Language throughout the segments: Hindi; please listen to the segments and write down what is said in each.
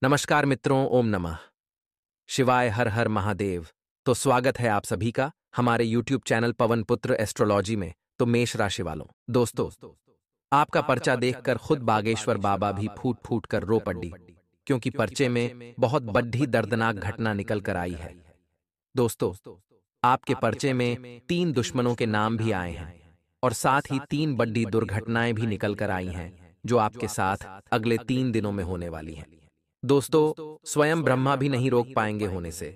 नमस्कार मित्रों, ओम नमः शिवाय, हर हर महादेव। तो स्वागत है आप सभी का हमारे YouTube चैनल पवन पुत्र एस्ट्रोलॉजी में। तो मेष राशि वालों, दोस्तों, आपका पर्चा देखकर खुद बागेश्वर बाबा भी फूट फूट कर रो पड़ी, क्योंकि पर्चे में बहुत बड़ी दर्दनाक घटना निकल कर आई है। दोस्तों, आपके पर्चे में 3 दुश्मनों के नाम भी आए हैं और साथ ही 3 बड़ी दुर्घटनाएं भी निकल कर आई हैं, जो आपके साथ अगले 3 दिनों में होने वाली हैं। दोस्तों, स्वयं ब्रह्मा भी नहीं रोक पाएंगे होने से।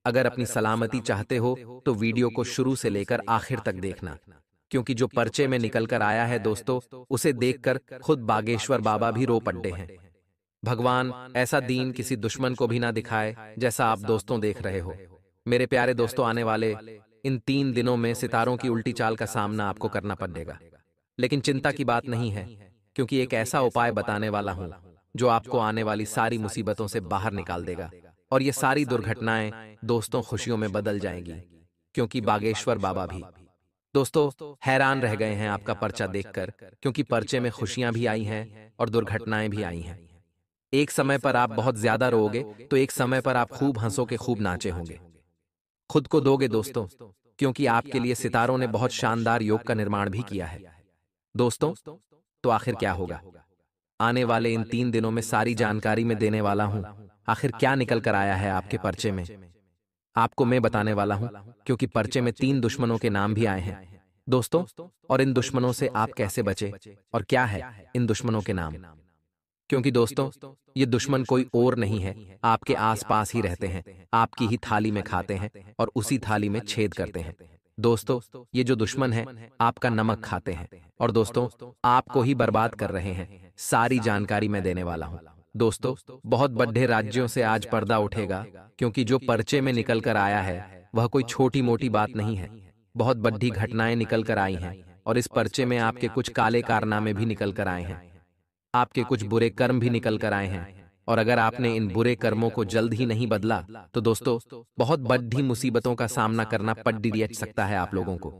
अगर अपनी सलामती चाहते हो तो वीडियो को शुरू से लेकर आखिर तक देखना, क्योंकि जो पर्चे में निकल कर आया है दोस्तों, उसे देखकर खुद बागेश्वर बाबा भी रो पड़े हैं। भगवान ऐसा दीन किसी दुश्मन को भी ना दिखाए जैसा आप दोस्तों देख रहे हो। मेरे प्यारे दोस्तों, आने वाले इन 3 दिनों में सितारों की उल्टी चाल का सामना आपको करना पड़ेगा। लेकिन चिंता की बात नहीं है, क्योंकि एक ऐसा उपाय बताने वाला हूं जो आपको आने वाली सारी मुसीबतों से बाहर निकाल देगा, और ये सारी दुर्घटनाएं दोस्तों खुशियों में बदल जाएंगी, क्योंकि बागेश्वर बाबा भी दोस्तों हैरान रह गए हैं आपका पर्चा देखकर, क्योंकि पर्चे में खुशियां भी आई हैं और दुर्घटनाएं भी आई हैं। एक समय पर आप बहुत ज्यादा रोओगे, तो एक समय पर आप खूब हंसोगे, खूब नाचे होंगे। खुद को दोगे दोस्तों, क्योंकि आपके लिए सितारों ने बहुत शानदार योग का निर्माण भी किया है। दोस्तों, तो आखिर क्या होगा? आने वाले इन 3 दिनों में सारी जानकारी मैं देने वाला हूं। आखिर क्या निकल कर आया है आपके पर्चे में, आपको मैं बताने वाला हूं, क्योंकि पर्चे में 3 दुश्मनों के नाम भी आए हैं दोस्तों। और इन दुश्मनों से आप कैसे बचे, और क्या है इन दुश्मनों के नाम? क्योंकि दोस्तों, ये दुश्मन कोई और नहीं है, आपके आसपास ही रहते हैं, आपकी ही थाली में खाते हैं और उसी थाली में छेद करते हैं। दोस्तों, ये जो दुश्मन है आपका नमक खाते हैं, और दोस्तों आपको ही बर्बाद कर रहे हैं। सारी जानकारी मैं देने वाला हूं दोस्तों। बहुत बड़े राज्यों से आज पर्दा उठेगा, क्योंकि जो पर्चे में निकल कर आया है वह कोई छोटी मोटी बात नहीं है। बहुत बड़ी घटनाएं निकल कर आई हैं, और इस पर्चे में आपके कुछ काले कारनामे भी निकल कर आए हैं, आपके कुछ बुरे कर्म भी निकल कर आए हैं। और अगर आपने इन बुरे कर्मों को जल्द ही नहीं बदला तो दोस्तों बहुत बड़ी मुसीबतों का सामना करना पड़ सकता है आप लोगों को।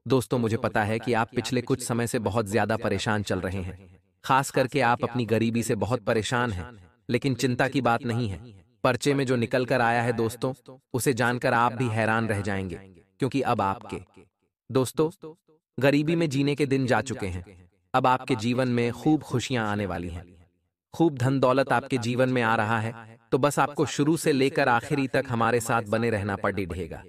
दोस्तों, मुझे पता है कि आप पिछले कुछ समय से बहुत ज्यादा परेशान चल रहे हैं, खास करके आप अपनी गरीबी से बहुत परेशान हैं। लेकिन चिंता की बात नहीं है, पर्चे में जो निकल कर आया है दोस्तों, उसे जानकर आप भी हैरान रह जाएंगे, क्योंकि अब आपके दोस्तों गरीबी में जीने के दिन जा चुके हैं। अब आपके जीवन में खूब खुशियां आने वाली हैं, खूब धन दौलत आपके जीवन में आ रहा है। तो बस आपको शुरू से लेकर आखिरी तक हमारे साथ बने रहना पड़ेगा,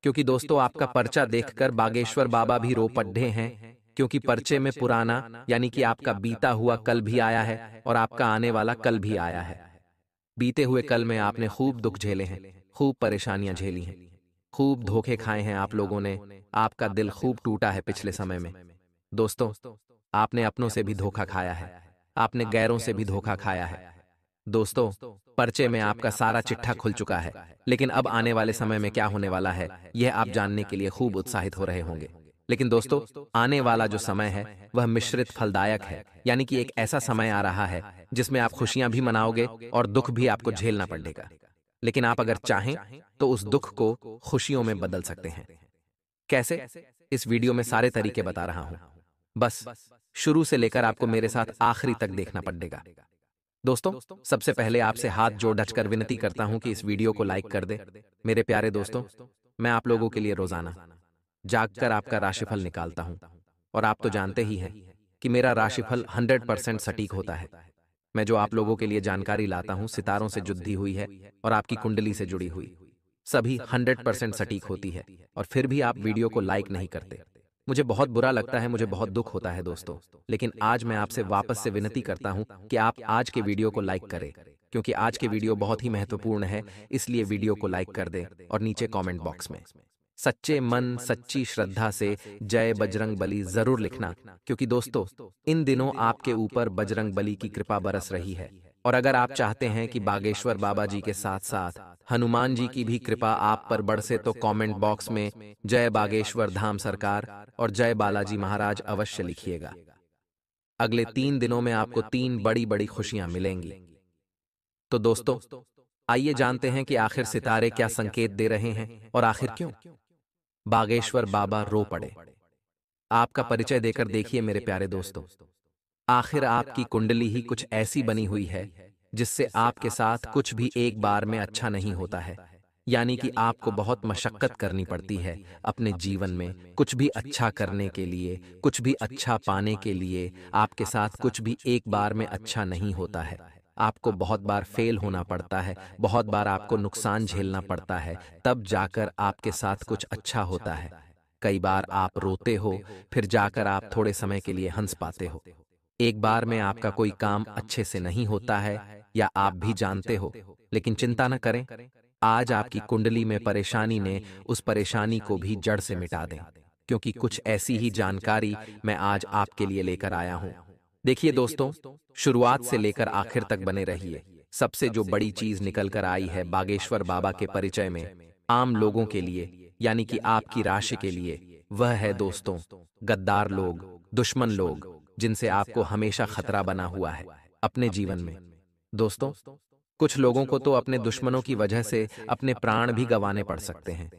क्योंकि दोस्तों आपका पर्चा देखकर बागेश्वर बाबा भी रो पड़े हैं, क्योंकि पर्चे में पुराना यानी कि आपका बीता हुआ कल भी आया है और आपका आने वाला कल भी आया है। बीते हुए कल में आपने खूब दुख झेले हैं, खूब परेशानियां झेली हैं, खूब धोखे खाए हैं आप लोगों ने, आपका दिल खूब टूटा है पिछले समय में। दोस्तों, आपने अपनों से भी धोखा खाया है, आपने गैरों से भी धोखा खाया है। दोस्तों, पर्चे में आपका सारा चिट्ठा खुल चुका है, लेकिन अब आने वाले समय में क्या होने वाला है यह आप जानने के लिए खूब उत्साहित हो रहे होंगे। लेकिन दोस्तों, आने वाला जो समय है वह मिश्रित फलदायक है, यानी कि एक ऐसा समय आ रहा है जिसमें आप खुशियां भी मनाओगे और दुख भी आपको झेलना पड़ेगा। लेकिन आप अगर चाहें तो उस दुख को खुशियों में बदल सकते हैं। कैसे? इस वीडियो में सारे तरीके बता रहा हूं, बस शुरू से लेकर आपको मेरे साथ आखिरी तक देखना पड़ेगा। दोस्तों, सबसे पहले आपसे हाथ जोड़ ढचकर विनती करता हूं कि इस वीडियो को लाइक कर दे। मेरे प्यारे दोस्तों, मैं आप लोगों के लिए रोजाना जागकर आपका राशिफल निकालता हूं, और आप तो जानते ही हैं कि मेरा राशिफल 100% सटीक होता है। मैं जो आप लोगों के लिए जानकारी लाता हूं सितारों से जुड़ी हुई है और आपकी कुंडली से जुड़ी हुई, सभी 100% सटीक होती है, और फिर भी आप वीडियो को लाइक नहीं करते। मुझे बहुत बुरा लगता है, मुझे बहुत दुख होता है दोस्तों। लेकिन आज मैं आपसे वापस से विनती करता हूं कि आप आज के वीडियो को लाइक करें, क्योंकि आज के वीडियो बहुत ही महत्वपूर्ण है। इसलिए वीडियो को लाइक कर दें और नीचे कमेंट बॉक्स में सच्चे मन सच्ची श्रद्धा से जय बजरंग बली जरूर लिखना, क्योंकि दोस्तों इन दिनों आपके ऊपर बजरंग बली की कृपा बरस रही है। और अगर आप चाहते हैं कि बागेश्वर बाबा जी के साथ साथ हनुमान जी की भी कृपा आप पर बरसे, तो कमेंट बॉक्स में जय बागेश्वर धाम सरकार और जय बालाजी महाराज अवश्य लिखिएगा। अगले 3 दिनों में आपको 3 बड़ी बड़ी खुशियां मिलेंगी। तो दोस्तों, आइए जानते हैं कि आखिर सितारे क्या संकेत दे रहे हैं और आखिर क्यों बागेश्वर बाबा रो पड़े। आपका परिचय देकर देखिए मेरे प्यारे दोस्तों, आखिर आपकी कुंडली ही कुछ ऐसी बनी हुई है जिससे आपके साथ कुछ भी एक बार में अच्छा नहीं होता है। यानी कि आपको बहुत मशक्कत करनी पड़ती है अपने जीवन में कुछ भी अच्छा करने के लिए, कुछ भी अच्छा पाने के लिए। आपके साथ कुछ भी एक बार में अच्छा नहीं होता है। आपको बहुत बार फेल होना पड़ता है, बहुत बार आपको नुकसान झेलना पड़ता है, तब जाकर आपके साथ कुछ अच्छा होता है। कई बार आप रोते हो, फिर जाकर आप थोड़े समय के लिए हंस पाते हो। एक बार में आपका कोई काम अच्छे से नहीं होता है, या आप भी जानते हो, लेकिन चिंता न करें। आज आपकी कुंडली में परेशानी ने उस परेशानी को भी जड़ से मिटा दें, क्योंकि कुछ ऐसी ही जानकारी मैं आज आपके लिए लेकर आया हूं। देखिए दोस्तों, शुरुआत से लेकर आखिर तक बने रहिए। सबसे जो बड़ी चीज निकल कर आई है बागेश्वर बाबा के परिचय में, आम लोगों के लिए, यानी कि आपकी राशि के लिए, वह है दोस्तों, गद्दार लोग, दुश्मन लोग, जिनसे आपको हमेशा खतरा बना हुआ है अपने जीवन में। दोस्तों, कुछ लोगों को तो अपने दुश्मनों की वजह से अपने प्राण भी गंवाने पड़ सकते हैं।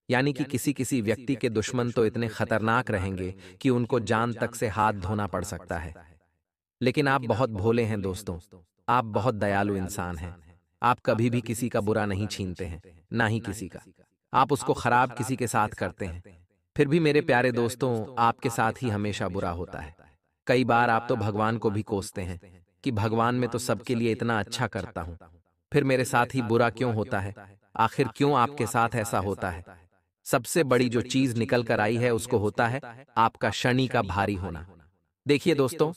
यानी कि किसी किसी व्यक्ति के दुश्मन तो इतने खतरनाक रहेंगे कि उनको जान तक से हाथ धोना पड़ सकता है। लेकिन आप बहुत भोले हैं दोस्तों, आप बहुत दयालु इंसान हैं। आप कभी भी किसी का बुरा नहीं छीनते हैं, ना ही किसी का आप उसको खराब किसी के साथ करते हैं। फिर भी मेरे प्यारे दोस्तों, आपके साथ ही हमेशा बुरा होता है। कई बार आप तो भगवान को भी कोसते हैं कि भगवान मैं तो सबके लिए इतना अच्छा करता हूं, फिर मेरे साथ ही बुरा क्यों होता है? आखिर क्यों आपके साथ ऐसा होता है? सबसे बड़ी जो चीज निकल कर आई है उसको होता है आपका शनि का भारी होना। देखिए दोस्तों,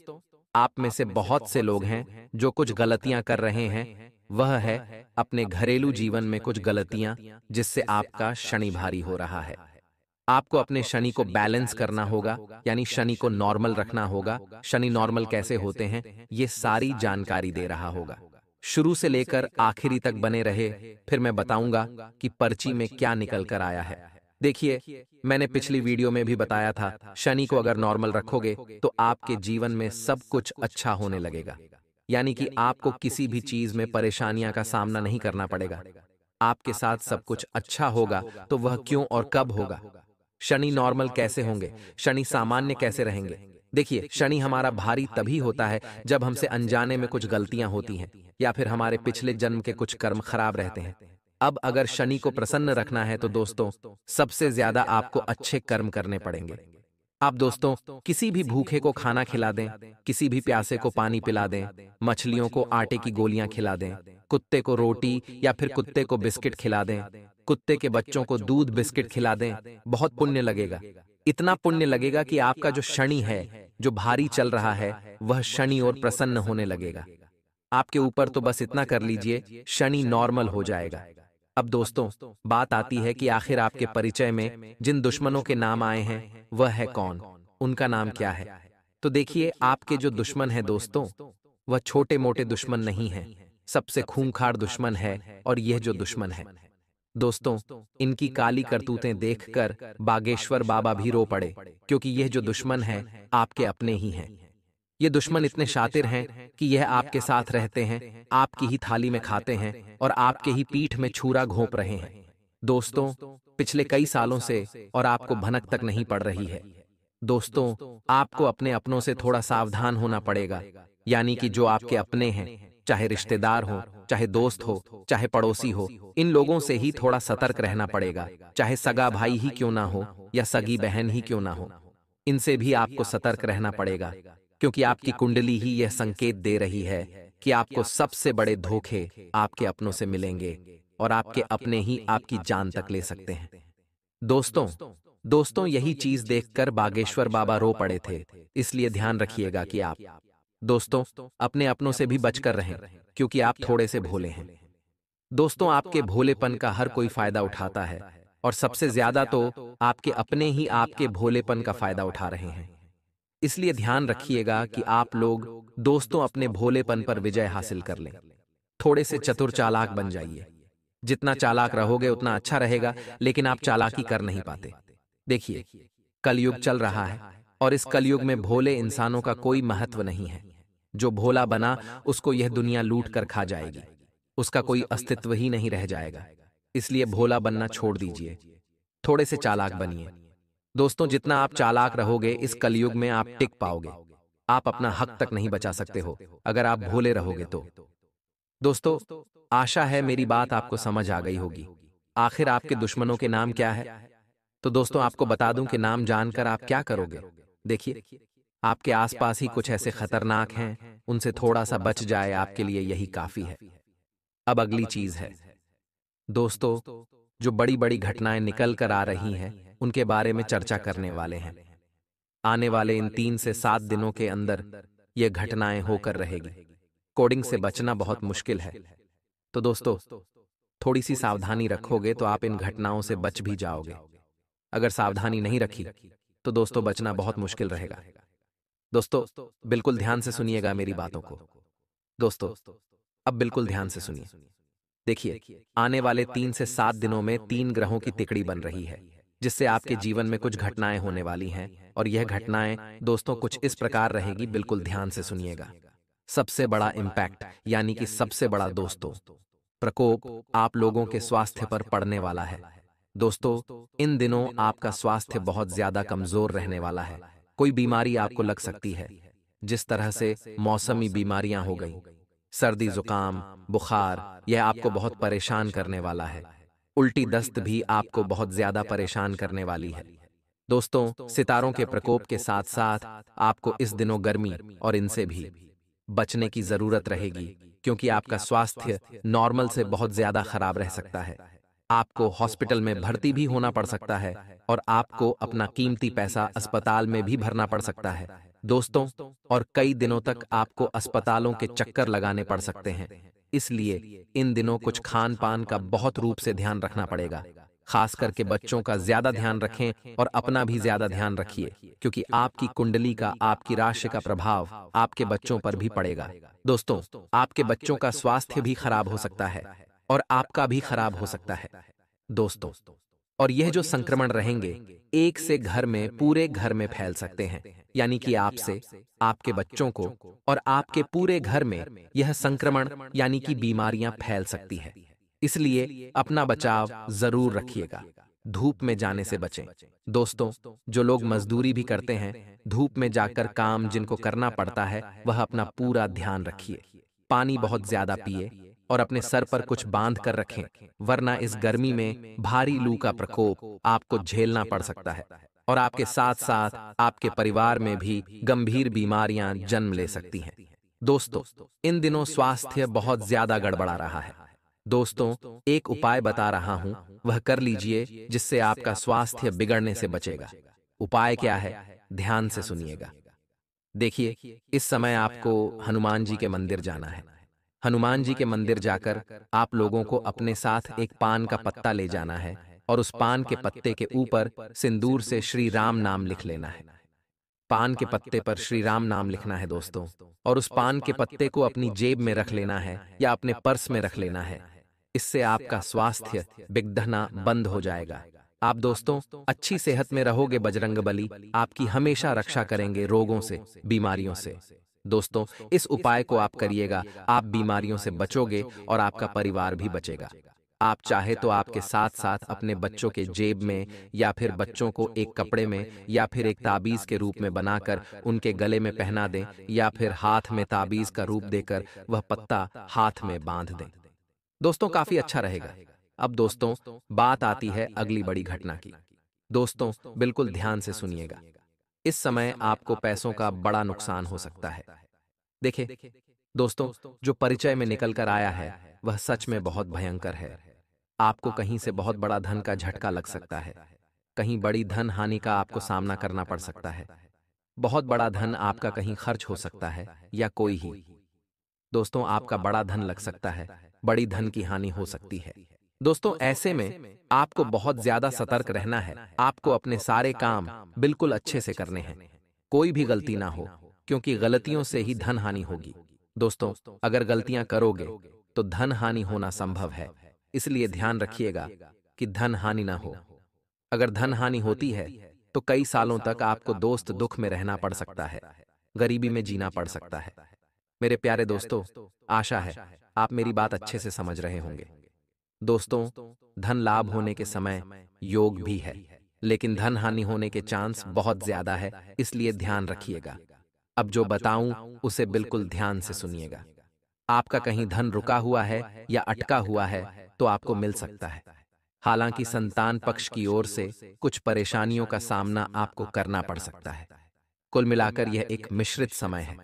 आप में से बहुत से लोग हैं जो कुछ गलतियां कर रहे हैं। वह है अपने घरेलू जीवन में कुछ गलतियां, जिससे आपका शनि भारी हो रहा है। आपको अपने शनि को बैलेंस करना होगा, यानी शनि को नॉर्मल रखना होगा। शनि नॉर्मल कैसे होते हैं, ये सारी जानकारी दे रहा होगा। शुरू से लेकर आखिरी तक बने रहे, फिर मैं बताऊंगा कि पर्ची में क्या निकल कर आया है। देखिए, मैंने पिछली वीडियो में भी बताया था, शनि को अगर नॉर्मल रखोगे तो आपके जीवन में सब कुछ अच्छा होने लगेगा। यानी कि आपको किसी भी चीज में परेशानियां का सामना नहीं करना पड़ेगा। आपके साथ सब कुछ अच्छा होगा, तो वह क्यों और कब होगा? शनि नॉर्मल कैसे होंगे, शनि सामान्य कैसे रहेंगे? देखिए, शनि हमारा भारी तभी होता है जब हमसे अनजाने में कुछ गलतियां होती हैं, या फिर हमारे पिछले जन्म के कुछ कर्म खराब रहते हैं। अब अगर शनि को प्रसन्न रखना है तो दोस्तों, सबसे ज्यादा आपको अच्छे कर्म करने पड़ेंगे। आप दोस्तों, किसी भी भूखे को खाना खिला दें, किसी भी प्यासे को पानी पिला दें, मछलियों को आटे की गोलियां खिला दें, कुत्ते को रोटी या फिर कुत्ते को बिस्किट खिला दें, कुत्ते के बच्चों को दूध बिस्किट खिला दें, बहुत पुण्य लगेगा। इतना पुण्य लगेगा कि आपका जो शनि है, जो भारी चल रहा है, वह शनि और प्रसन्न होने लगेगा। आपके ऊपर तो बस इतना कर लीजिए, शनि नॉर्मल हो जाएगा। अब दोस्तों, बात आती है कि आखिर आपके परिचय में जिन दुश्मनों के नाम आए हैं, वह है कौन, उनका नाम क्या है? तो देखिए, आपके जो दुश्मन है दोस्तों, वह छोटे मोटे दुश्मन नहीं है, सबसे खूंखार दुश्मन है। और यह जो दुश्मन है दोस्तों, इनकी काली करतूतें देखकर बागेश्वर बाबा भी रो पड़े, क्योंकि यह जो दुश्मन है आपके अपने ही हैं। ये दुश्मन इतने शातिर हैं कि यह आपके साथ रहते हैं, आपकी ही थाली में खाते हैं और आपके ही पीठ में छुरा घोंप रहे हैं दोस्तों, पिछले कई सालों से, और आपको भनक तक नहीं पड़ रही है। दोस्तों, आपको अपने अपनों से थोड़ा सावधान होना पड़ेगा। यानी कि जो आपके अपने हैं, चाहे रिश्तेदार हो, चाहे दोस्त हो, चाहे पड़ोसी हो, इन लोगों से ही थोड़ा सतर्क रहना पड़ेगा। चाहे सगा भाई ही क्यों ना हो या सगी बहन ही क्यों ना हो, इनसे भी आपको सतर्क रहना पड़ेगा, क्योंकि आपकी कुंडली ही यह संकेत दे रही है कि आपको सबसे बड़े धोखे आपके अपनों से मिलेंगे, और आपके अपने ही आपकी जान तक ले सकते हैं। दोस्तों दोस्तों यही चीज देखकर बागेश्वर बाबा रो पड़े थे। इसलिए ध्यान रखिएगा कि आप दोस्तों अपने अपनों से भी बचकर रहें, क्योंकि आप थोड़े से भोले हैं। दोस्तों, आपके भोलेपन का हर कोई फायदा उठाता है, और सबसे ज्यादा तो आपके अपने ही आपके भोलेपन का फायदा उठा रहे हैं। इसलिए ध्यान रखिएगा कि आप लोग दोस्तों अपने भोलेपन पर विजय हासिल कर लें। थोड़े से चतुर चालाक बन जाइए। जितना चालाक रहोगे उतना अच्छा रहेगा, लेकिन आप चालाकी कर नहीं पाते। देखिए, कलयुग चल रहा है, और इस कलयुग में भोले इंसानों का कोई महत्व नहीं है। जो भोला बना, उसको यह दुनिया लूट कर खा जाएगी, उसका कोई अस्तित्व ही नहीं रह जाएगा। इसलिए भोला बनना छोड़ दीजिए, थोड़े से चालाक बनिए। दोस्तों, जितना आप चालाक रहोगे, इस कलयुग में आप टिक पाओगे। आप अपना हक तक नहीं बचा सकते हो अगर आप भोले रहोगे तो। दोस्तों, आशा है मेरी बात आपको समझ आ गई होगी। आखिर आपके दुश्मनों के नाम क्या है? तो दोस्तों, आपको बता दूं कि नाम जानकर आप क्या करोगे। देखिए, आपके आसपास ही कुछ ऐसे खतरनाक हैं, उनसे थोड़ा सा बच जाए आपके लिए यही काफी है। अब अगली चीज है दोस्तों, जो बड़ी बड़ी घटनाएं निकल कर आ रही हैं, उनके बारे में चर्चा करने वाले हैं। आने वाले इन 3 से 7 दिनों के अंदर ये घटनाएं होकर रहेगी। कोडिंग से बचना बहुत मुश्किल है। तो दोस्तों, थोड़ी सी सावधानी रखोगे तो आप इन घटनाओं से बच भी जाओगे। अगर सावधानी नहीं रखी तो दोस्तों बचना बहुत मुश्किल रहेगा। दोस्तों, बिल्कुल ध्यान से सुनिएगा मेरी बातों को। दोस्तों, अब बिल्कुल ध्यान से सुनिए। देखिए, आने वाले 3 से 7 दिनों में 3 ग्रहों की तिकड़ी बन रही है, जिससे आपके जीवन में कुछ घटनाएं होने वाली हैं। और यह घटनाएं दोस्तों कुछ इस प्रकार रहेगी, बिल्कुल ध्यान से सुनिएगा। सबसे बड़ा इम्पैक्ट यानी कि सबसे बड़ा दोस्तों प्रकोप आप लोगों के स्वास्थ्य पर पड़ने वाला है। दोस्तों, इन दिनों आपका स्वास्थ्य बहुत ज्यादा कमजोर रहने वाला है। कोई बीमारी आपको लग सकती है, जिस तरह से मौसमी बीमारियां हो गई, सर्दी जुकाम, बुखार, यह आपको बहुत परेशान करने वाला है। उल्टी दस्त भी आपको बहुत ज्यादा परेशान करने वाली है। दोस्तों, सितारों के प्रकोप के साथ साथ आपको इस दिनों गर्मी और इनसे भी बचने की जरूरत रहेगी, क्योंकि आपका स्वास्थ्य नॉर्मल से बहुत ज्यादा खराब रह सकता है। आपको हॉस्पिटल में भर्ती भी होना पड़ सकता है और आपको अपना कीमती पैसा अस्पताल में भी भरना पड़ सकता है दोस्तों। और कई दिनों तक आपको अस्पतालों के चक्कर लगाने पड़ सकते हैं। इसलिए इन दिनों कुछ खान पान का बहुत रूप से ध्यान रखना पड़ेगा। खास करके बच्चों का ज्यादा ध्यान रखें और अपना भी ज्यादा ध्यान रखिए, क्योंकि आपकी कुंडली का, आपकी राशि का प्रभाव आपके बच्चों पर भी पड़ेगा। दोस्तों, आपके बच्चों का स्वास्थ्य भी खराब हो सकता है और आपका भी खराब हो सकता है दोस्तों। और यह जो संक्रमण रहेंगे, एक से घर में, पूरे घर में फैल सकते हैं, यानी कि आपसे, आपके बच्चों को और आपके पूरे घर में यह संक्रमण यानी कि बीमारियां फैल सकती है। इसलिए अपना बचाव जरूर रखिएगा। धूप में जाने से बचें दोस्तों। जो लोग मजदूरी भी करते हैं, धूप में जाकर काम जिनको करना पड़ता है, वह अपना पूरा ध्यान रखिए। पानी बहुत ज्यादा पिए और अपने सर पर कुछ बांध कर रखें, वरना इस गर्मी में भारी लू का प्रकोप आपको झेलना पड़ सकता है और आपके साथ साथ आपके परिवार में भी गंभीर बीमारियां जन्म ले सकती हैं। दोस्तों, इन दिनों स्वास्थ्य बहुत ज्यादा गड़बड़ा रहा है। दोस्तों, एक उपाय बता रहा हूं, वह कर लीजिए जिससे आपका स्वास्थ्य बिगड़ने से बचेगा। उपाय क्या है, ध्यान से सुनिएगा। देखिए, इस समय आपको हनुमान जी के मंदिर जाना है। हनुमान जी के मंदिर जाकर आप लोगों को अपने साथ एक पान का पत्ता ले जाना है और उस पान के पत्ते के ऊपर सिंदूर से श्री राम नाम लिख लेना है। पान के पत्ते पर श्री राम नाम लिखना है दोस्तों, और उस पान के पत्ते को अपनी जेब में रख लेना है या अपने पर्स में रख लेना है। इससे आपका स्वास्थ्य बिगड़ना बंद हो जाएगा। आप दोस्तों अच्छी सेहत में रहोगे। बजरंगबली आपकी हमेशा रक्षा करेंगे रोगों से, बीमारियों से। दोस्तों, इस उपाय को आप करिएगा, आप बीमारियों से बचोगे और आपका परिवार भी बचेगा। आप चाहे तो आपके साथ साथ अपने बच्चों के जेब में या फिर बच्चों को एक कपड़े में या फिर एक ताबीज के रूप में बनाकर उनके गले में पहना दें, या फिर हाथ में ताबीज का रूप देकर वह पत्ता हाथ में बांध दें। दोस्तों, काफी अच्छा रहेगा। अब दोस्तों, बात आती है अगली बड़ी घटना की। दोस्तों, बिल्कुल ध्यान से सुनिएगा। इस समय आपको पैसों का बड़ा नुकसान हो सकता है। देखिए दोस्तों, जो परिचय में निकल कर आया है वह सच में बहुत भयंकर है। आपको कहीं से बहुत बड़ा धन का झटका लग सकता है। कहीं बड़ी धन हानि का आपको सामना करना पड़ सकता है। बहुत बड़ा धन आपका कहीं खर्च हो सकता है, या कोई ही दोस्तों आपका बड़ा धन लग सकता है, बड़ी धन की हानि हो सकती है। दोस्तों, ऐसे में आपको बहुत ज्यादा सतर्क रहना है। आपको अपने सारे काम बिल्कुल अच्छे से करने हैं, कोई भी गलती ना हो, क्योंकि गलतियों से ही धन हानि होगी। दोस्तों, अगर गलतियां करोगे तो धन हानि होना संभव है, इसलिए ध्यान रखिएगा कि धन हानि ना हो। अगर धन हानि होती है तो कई सालों तक आपको दोस्त दुख में रहना पड़ सकता है, गरीबी में जीना पड़ सकता है। मेरे प्यारे दोस्तों, आशा है आप मेरी बात अच्छे से समझ रहे होंगे। दोस्तों, धन लाभ होने के समय योग भी है, लेकिन धन हानि होने के चांस बहुत ज्यादा है, इसलिए ध्यान रखिएगा। अब जो बताऊं उसे बिल्कुल ध्यान से सुनिएगा। आपका कहीं धन रुका हुआ है या अटका हुआ है तो आपको मिल सकता है। हालांकि संतान पक्ष की ओर से कुछ परेशानियों का सामना आपको करना पड़ सकता है। कुल मिलाकर यह एक मिश्रित समय है।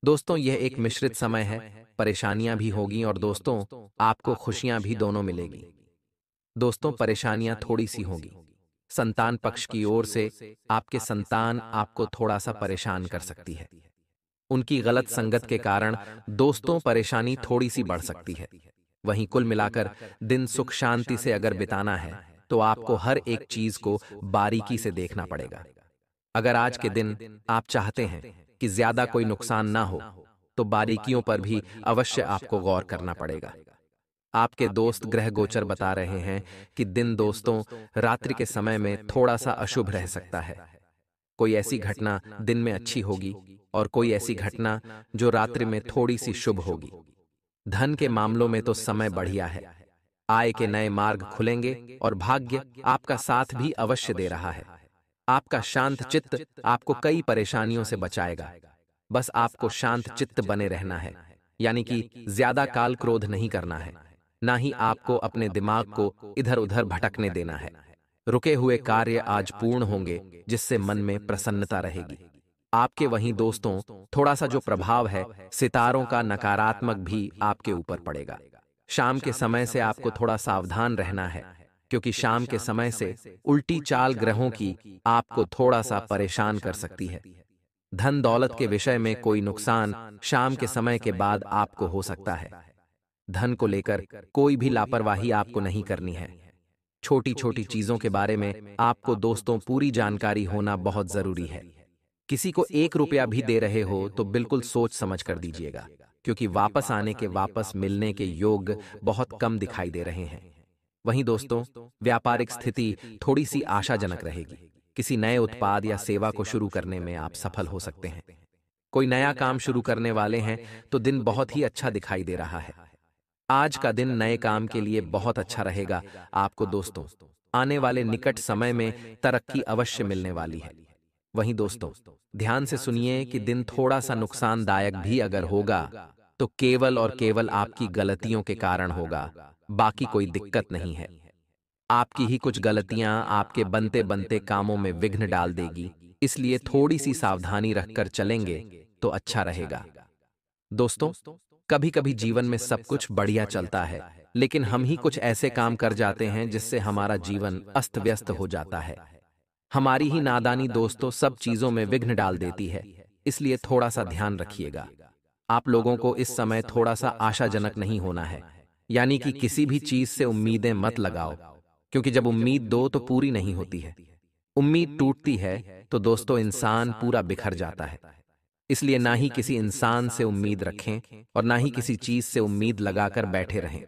दोस्तों, यह एक मिश्रित समय है। परेशानियां भी होगी और दोस्तों आपको खुशियां भी दोनों मिलेगी। दोस्तों, परेशानियां थोड़ी सी होगी। संतान पक्ष की ओर से आपके संतान आपको थोड़ा सा परेशान कर सकती है। उनकी गलत संगत के कारण दोस्तों परेशानी थोड़ी सी बढ़ सकती है। वहीं कुल मिलाकर दिन सुख शांति से अगर बिताना है तो आपको हर एक चीज को बारीकी से देखना पड़ेगा। अगर आज के दिन आप चाहते हैं कि ज्यादा कोई नुकसान ना हो तो बारीकियों पर भी अवश्य आपको गौर करना पड़ेगा। आपके दोस्त ग्रह गोचर बता रहे हैं कि दिन दोस्तों रात्रि के समय में थोड़ा सा अशुभ रह सकता है। कोई ऐसी घटना दिन में अच्छी होगी और कोई ऐसी घटना जो रात्रि में थोड़ी सी शुभ होगी। धन के मामलों में तो समय बढ़िया है। आय के नए मार्ग खुलेंगे और भाग्य आपका साथ भी अवश्य दे रहा है। आपका शांत चित्त आपको कई परेशानियों से बचाएगा। बस आपको शांत चित्त बने रहना है, यानी कि ज्यादा काल क्रोध नहीं करना है, ना ही आपको अपने दिमाग को इधर उधर भटकने देना है। रुके हुए कार्य आज पूर्ण होंगे जिससे मन में प्रसन्नता रहेगी। आपके वहीं दोस्तों थोड़ा सा जो प्रभाव है सितारों का नकारात्मक भी आपके ऊपर पड़ेगा। शाम के समय से आपको थोड़ा सावधान रहना है, क्योंकि शाम के समय से उल्टी चाल ग्रहों की आपको थोड़ा सा परेशान कर सकती है। धन दौलत के विषय में कोई नुकसान शाम के समय के बाद आपको हो सकता है। धन को लेकर कोई भी लापरवाही आपको नहीं करनी है। छोटी छोटी चीजों के बारे में आपको दोस्तों पूरी जानकारी होना बहुत जरूरी है। किसी को 1 रुपया भी दे रहे हो तो बिल्कुल सोच समझ कर दीजिएगा, क्योंकि वापस आने के वापस मिलने के योग बहुत कम दिखाई दे रहे हैं। वहीं दोस्तों व्यापारिक स्थिति थोड़ी सी आशाजनक रहेगी। किसी नए उत्पाद या सेवा को शुरू करने में आप सफल हो सकते हैं। कोई नया काम शुरू करने वाले हैं तो दिन बहुत ही अच्छा दिखाई दे रहा है। आज का दिन नए काम के लिए बहुत अच्छा रहेगा आपको दोस्तों। आने वाले निकट समय में तरक्की अवश्य मिलने वाली है। वहीं दोस्तों ध्यान से सुनिए कि दिन थोड़ा सा नुकसानदायक भी अगर होगा तो केवल और केवल आपकी गलतियों के कारण होगा, बाकी कोई दिक्कत नहीं है। आपकी ही कुछ गलतियां आपके बनते बनते कामों में विघ्न डाल देगी, इसलिए थोड़ी सी सावधानी रखकर चलेंगे तो अच्छा रहेगा। दोस्तों कभी कभी जीवन में सब कुछ बढ़िया चलता है, लेकिन हम ही कुछ ऐसे काम कर जाते हैं जिससे हमारा जीवन अस्त व्यस्त हो जाता है। हमारी ही नादानी दोस्तों सब चीजों में विघ्न डाल देती है, इसलिए थोड़ा सा ध्यान रखिएगा। आप लोगों को इस समय थोड़ा सा आशाजनक नहीं होना है, यानी कि किसी भी चीज से उम्मीदें मत लगाओ, क्योंकि जब उम्मीद दो तो पूरी नहीं होती है। उम्मीद टूटती है तो दोस्तों इंसान पूरा बिखर जाता है। इसलिए ना ही किसी इंसान से उम्मीद रखें और ना ही किसी चीज से उम्मीद लगाकर बैठे रहें।